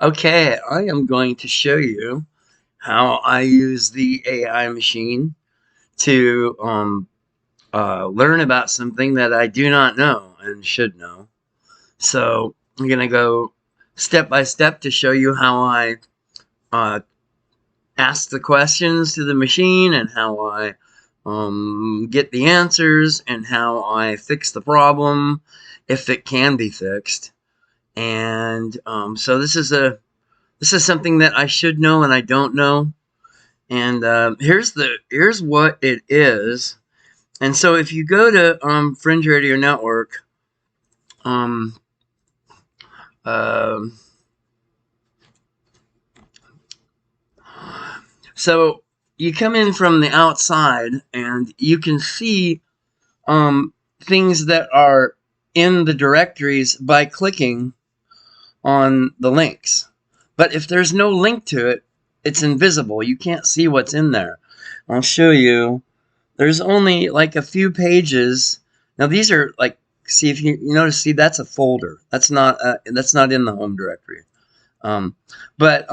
Okay, I am going to show you how I use the AI machine to learn about something that I do not know and should know. So I'm going to go step by step to show you how I uh, ask the questions to the machine and how I get the answers and how I fix the problem if it can be fixed. And so this is something that I should know and I don't know. And here's what it is. And so if you go to Fringe Radio Network, um, uh, so you come in from the outside and you can see things that are in the directories by clicking on the links. But if there's no link to it, it's invisible. You can't see what's in there. I'll show you. There's only like a few pages. Now these are like, see if you notice, see that's a folder. That's not in the home directory. But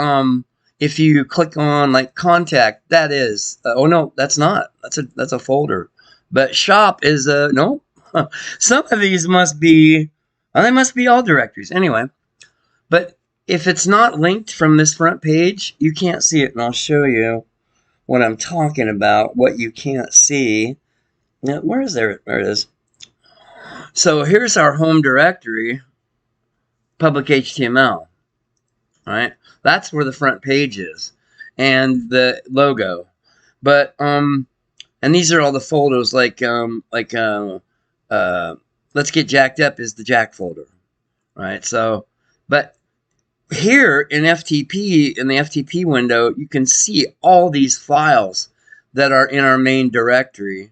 if you click on like contact, that is. Oh no, that's not. That's a folder. But shop is no. Some of these must be. Well, they must be all directories anyway. But if it's not linked from this front page, you can't see it, and I'll show you what I'm talking about, what you can't see. Now, where is there? There it is. So here's our home directory, public HTML, right? That's where the front page is, and the logo. But and these are all the folders, let's get jacked up is the jack folder, right? So, but here in FTP, in the FTP window, you can see all these files that are in our main directory,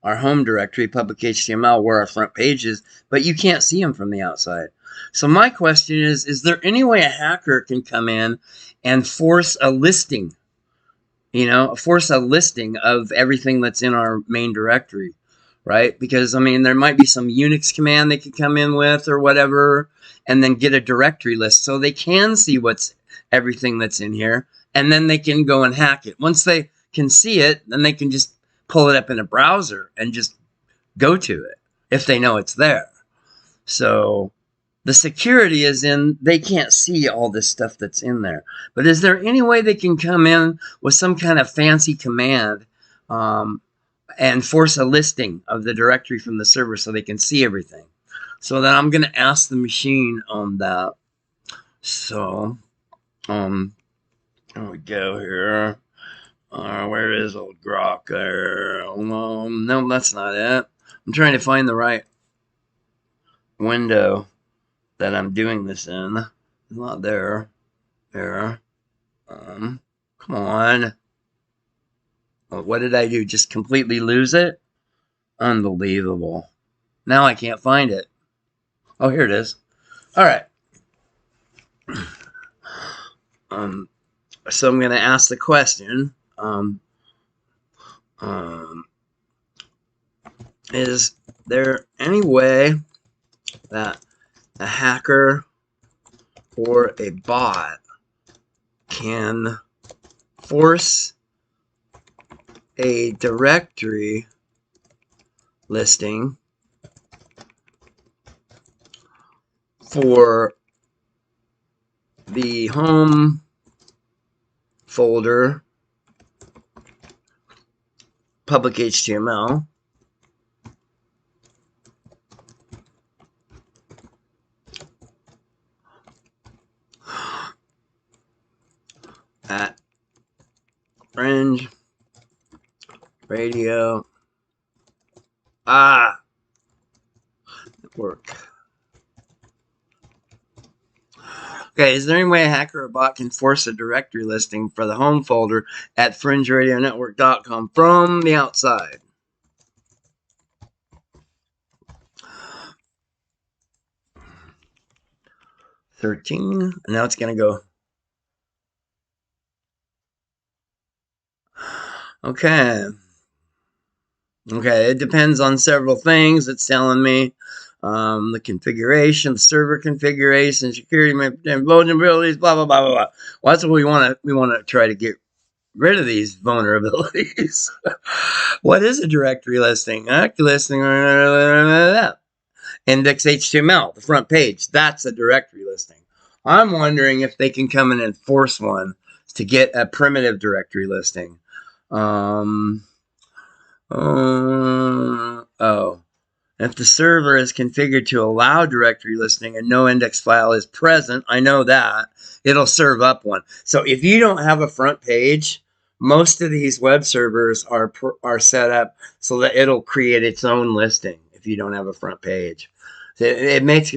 our home directory, public HTML, where our front page is, but you can't see them from the outside. So my question is there any way a hacker can come in and force a listing, force a listing of everything that's in our main directory, right? Because, I mean, there might be some Unix command they could come in with or whatever, and then get a directory list so they can see what's everything that's in here, and then they can go and hack it. Once they can see it, then they can just pull it up in a browser and just go to it if they know it's there. So the security is in, they can't see all this stuff that's in there. But is there any way they can come in with some kind of fancy command and force a listing of the directory from the server so they can see everything? So then I'm going to ask the machine on that. So, here we go here. Where is old Grok? No, that's not it. I'm trying to find the right window that I'm doing this in. It's not there. There. Come on. What did I do? Just completely lose it? Unbelievable. Now I can't find it. Oh, here it is. All right. So I'm going to ask the question. Is there any way that a hacker or a bot can force a directory listing for the home folder, public HTML, at Fringe Radio Network. Okay, is there any way a hacker or bot can force a directory listing for the home folder at FringeRadioNetwork.com from the outside? $13. And now it's going to go. Okay. Okay, it depends on several things. It's telling me the configuration, the server configuration, security and vulnerabilities, blah blah blah blah blah. Well, that's what we want to try to get rid of these vulnerabilities. What is a directory listing? Active listing. Index HTML, the front page. That's a directory listing. I'm wondering if they can come and enforce one to get a primitive directory listing. If the server is configured to allow directory listing and no index file is present, I know that, it'll serve up one. So if you don't have a front page, most of these web servers are set up so that it'll create its own listing if you don't have a front page. It makes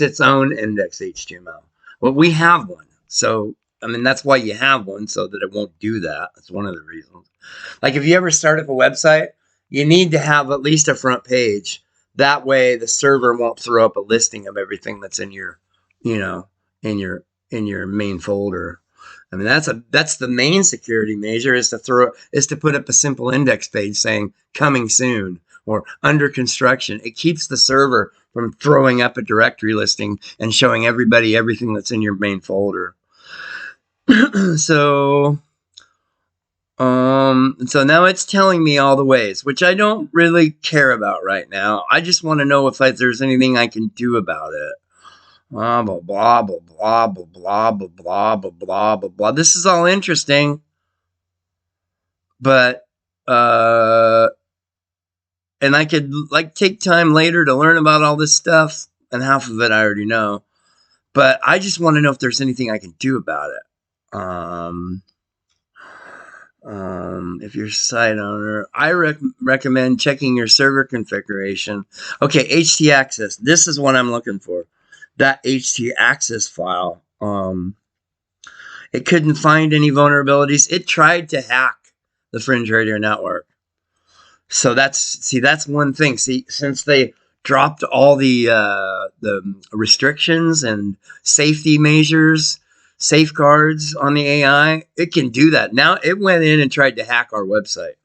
its own index HTML. Well, we have one. So, I mean, that's why you have one, so that it won't do that. That's one of the reasons. Like if you ever start up a website, you need to have at least a front page. That way the server won't throw up a listing of everything that's in your, in your main folder. I mean, that's the main security measure is to put up a simple index page saying coming soon or under construction. It keeps the server from throwing up a directory listing and showing everybody everything that's in your main folder. So now it's telling me all the ways, which I don't really care about right now. I just want to know if there's anything I can do about it. Blah, blah, blah, blah, blah, blah, blah, blah, blah, blah, blah, blah, blah. This is all interesting, but, and I could, take time later to learn about all this stuff, and half of it I already know, but I just want to know if there's anything I can do about it. If you're a site owner, I recommend checking your server configuration. Okay, htaccess. This is what I'm looking for. That htaccess file. It couldn't find any vulnerabilities. It tried to hack the Fringe Radio Network. So that's one thing. See, since they dropped all the restrictions and safety measures, safeguards on the AI, it can do that. Now it went in and tried to hack our website.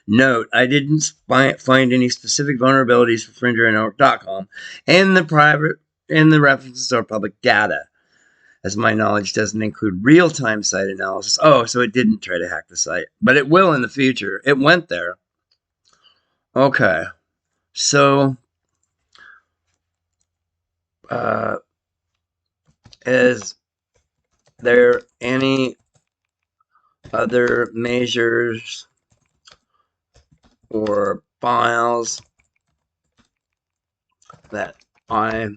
Note, I didn't find any specific vulnerabilities for FringeRadioNetwork.com and the references to our public data, as my knowledge doesn't include real-time site analysis. Oh, so it didn't try to hack the site, but it will in the future. It went there. Okay, so is there any other measures or files that I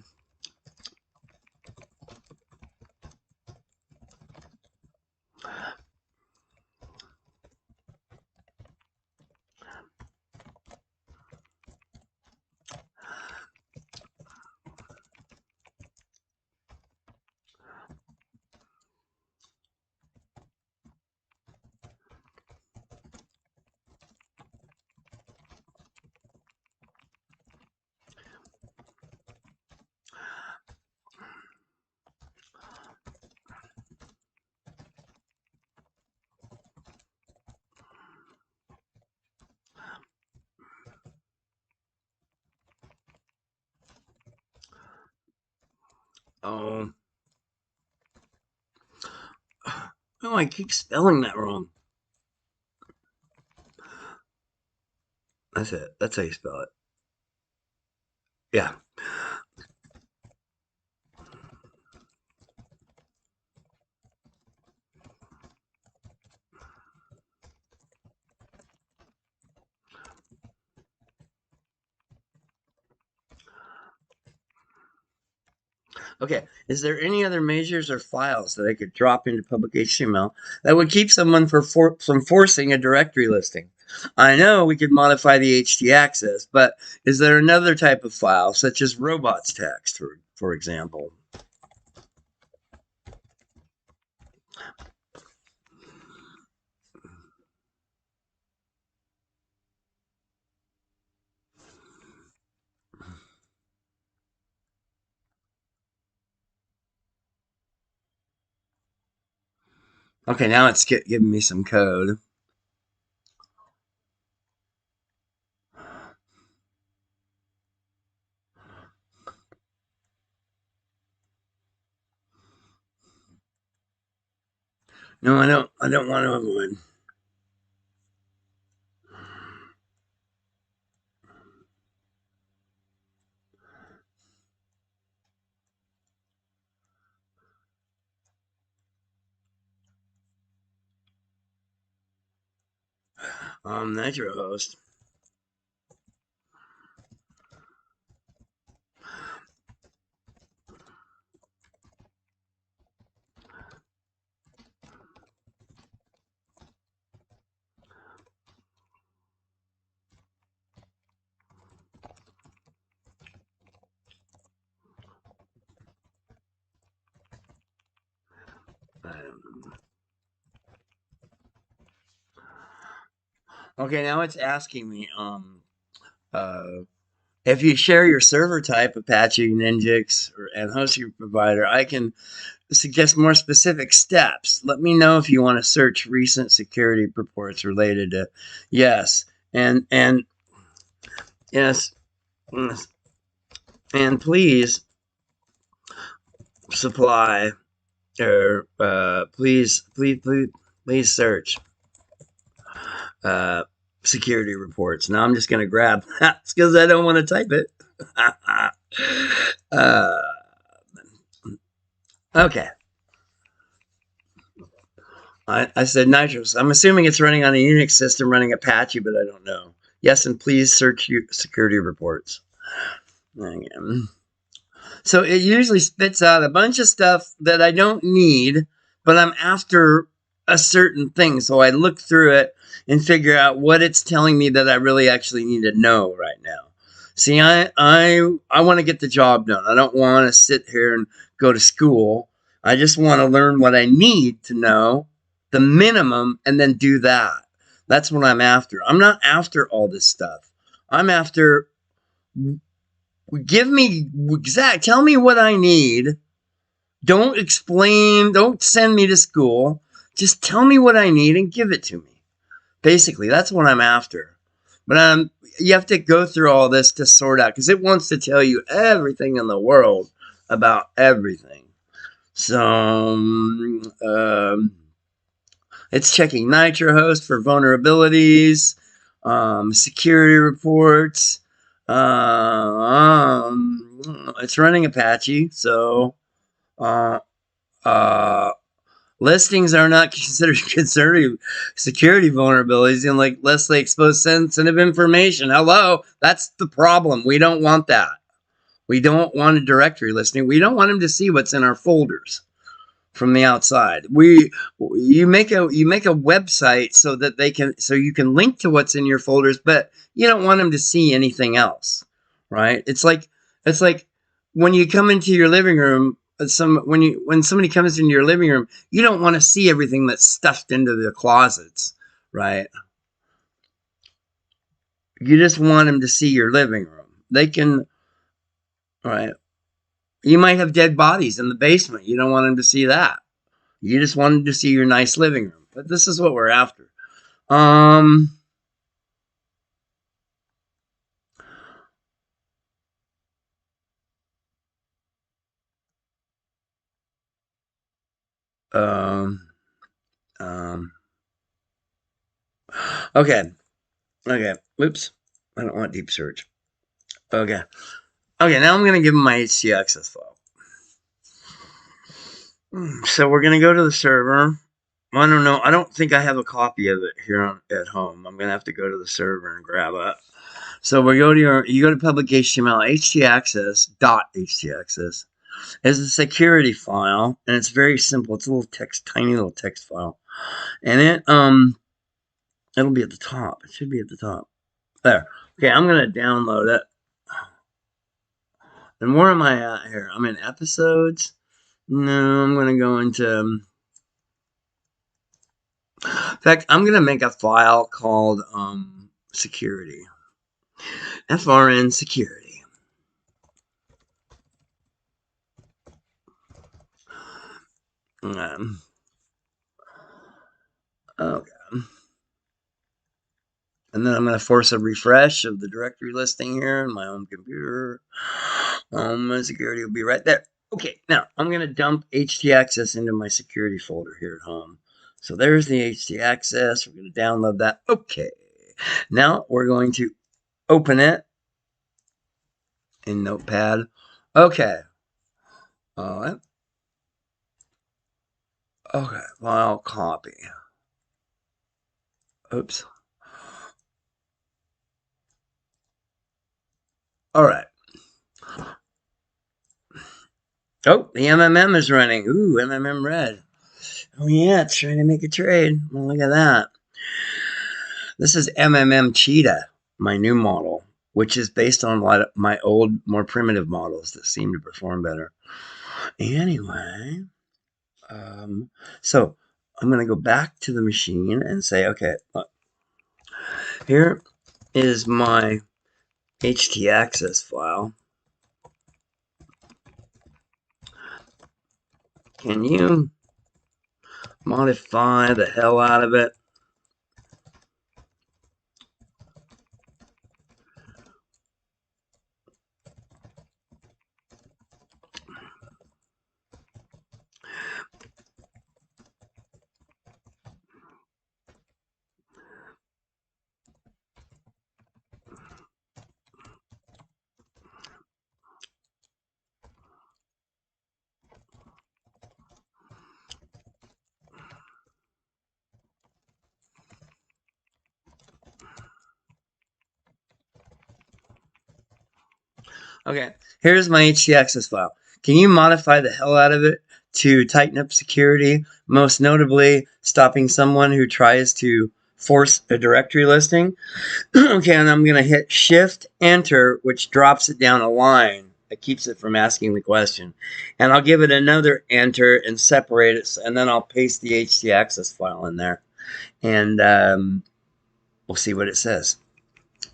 oh, I keep spelling that wrong. That's it. That's how you spell it. Yeah. Okay, is there any other measures or files that I could drop into public HTML that would keep someone from forcing a directory listing? I know we could modify the htaccess, but is there another type of file, such as robots text, for example? Okay, now it's giving me some code. No, I don't. I don't want to avoid. Nitro host. Okay, now it's asking me uh, if you share your server type, Apache, Ninjix, and hosting provider, I can suggest more specific steps. Let me know if you want to search recent security reports related to yes, and yes, and please supply or please search uh, security reports. Now I'm just going to grab that because I don't want to type it. uh, okay. I said nitrous. I'm assuming it's running on a Unix system running Apache, but I don't know. Yes, and please search your security reports. Again. So it usually spits out a bunch of stuff that I don't need, but I'm after a certain thing. So I look through it and figure out what it's telling me that I really actually need to know right now. See, I want to get the job done. I don't want to sit here and go to school. I just want to learn what I need to know, the minimum, and then do that. That's what I'm after. I'm not after all this stuff. I'm after give me tell me what I need. Don't explain, don't send me to school. Just tell me what I need and give it to me. Basically, that's what I'm after. But you have to go through all this to sort out because it wants to tell you everything in the world about everything. So it's checking NitroHost for vulnerabilities, security reports. It's running Apache, so uh, uh, listings are not considered security vulnerabilities and like less they expose sensitive information. Hello, that's the problem. We don't want that. We don't want a directory listing. We don't want them to see what's in our folders from the outside. You make a website so that you can link to what's in your folders, but you don't want them to see anything else, right? It's like when you come into your living room. When somebody comes into your living room, you don't want to see everything that's stuffed into the closets, right? You just want them to see your living room. They can, right? You might have dead bodies in the basement. You don't want them to see that. You just wanted to see your nice living room. But this is what we're after. Um, um, um, okay. Okay. Oops. I don't want deep search. Okay. Okay. Now I'm going to give them my HC access file. So we're going to go to the server. I don't know. I don't think I have a copy of it here at home. I'm going to have to go to the server and grab it. So you go to public HTML, htaccess.htaccess is a security file, and it's very simple. It's a little tiny little text file. And it'll be at the top. It should be at the top. There. Okay, I'm going to download it. And where am I at here? I'm in episodes. No, I'm going to go into in fact, I'm going to make a file called security. FRN security. Okay. And then I'm going to force a refresh of the directory listing here on my home computer. Security will be right there. Okay, now I'm going to dump htaccess into my security folder here at home. So there's the htaccess. We're going to download that. Okay. Now we're going to open it in Notepad. Okay. All right. Okay. File copy. Oops. All right. Oh, the MMM is running. Ooh, MMM red. Oh yeah, it's trying to make a trade. Well, look at that. This is MMM Cheetah, my new model, which is based on a lot of my old, more primitive models that seem to perform better. Anyway, so I'm going to go back to the machine and say, okay, look, here is my htaccess file. Can you modify the hell out of it? Okay, here's my htaccess file. Can you modify the hell out of it to tighten up security, most notably stopping someone who tries to force a directory listing? Okay, and I'm going to hit Shift Enter, which drops it down a line. It keeps it from asking the question. And I'll give it another Enter and separate it, and then I'll paste the htaccess file in there. And we'll see what it says.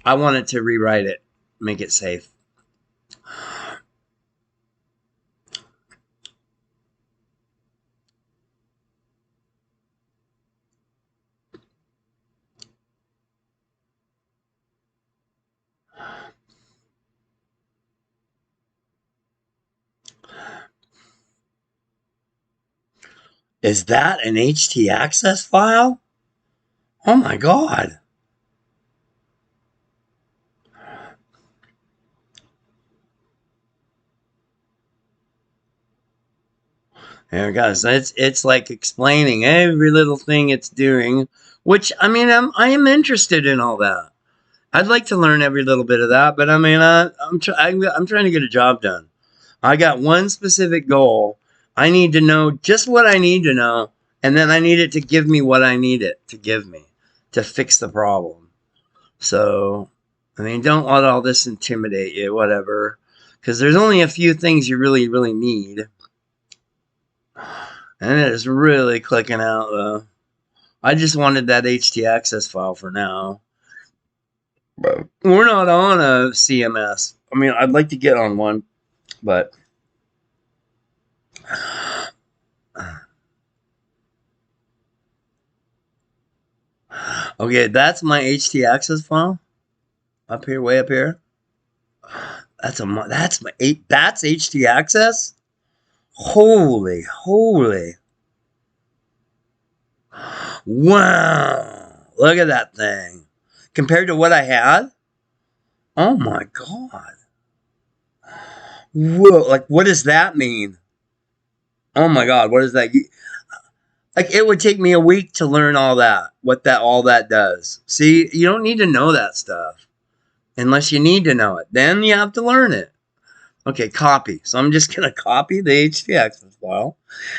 I wanted to rewrite it, make it safe. Is that an htaccess file? Oh my God. There it goes. It's like explaining every little thing it's doing, which I mean I am interested in all that. I'd like to learn every little bit of that, but I mean I'm trying to get a job done. I got one specific goal. I need to know just what I need to know, and then I need it to give me what I need it to give me to fix the problem. So, I mean, don't let all this intimidate you, whatever, because there's only a few things you really, really need. And it is really clicking out, though. I just wanted that htaccess file for now. But we're not on a CMS. I mean, I'd like to get on one, but okay, that's my htaccess file up here, way up here. That's htaccess. Holy, wow! Look at that thing compared to what I had. Oh my God! Whoa! Like, what does that mean? Oh my God! What is that? Like, it would take me a week to learn all that. What all that does. See, you don't need to know that stuff unless you need to know it. Then you have to learn it. Okay, copy. So I'm just going to copy the htaccess file.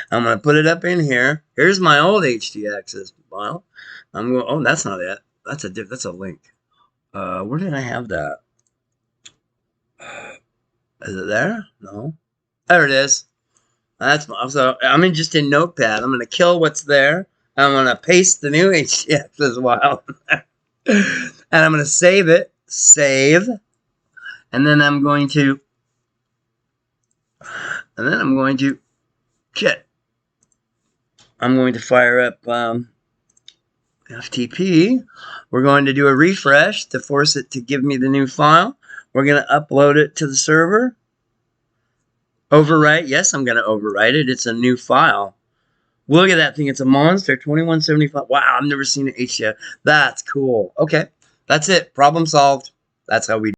I'm going to put it up in here. Here's my old htaccess file. I'm going, oh, that's not it. That's a link. Where did I have that? Is it there? No. There it is. So I'm just in Notepad. I'm going to kill what's there. I'm going to paste the new htaccess file. And I'm going to save it. Save. And then I'm going to shit. I'm going to fire up FTP. We're going to do a refresh to force it to give me the new file. We're going to upload it to the server. Overwrite. Yes, I'm going to overwrite it. It's a new file. Look at that thing. It's a monster. 2175. Wow, I've never seen an HDF. That's cool. Okay. That's it. Problem solved. That's how we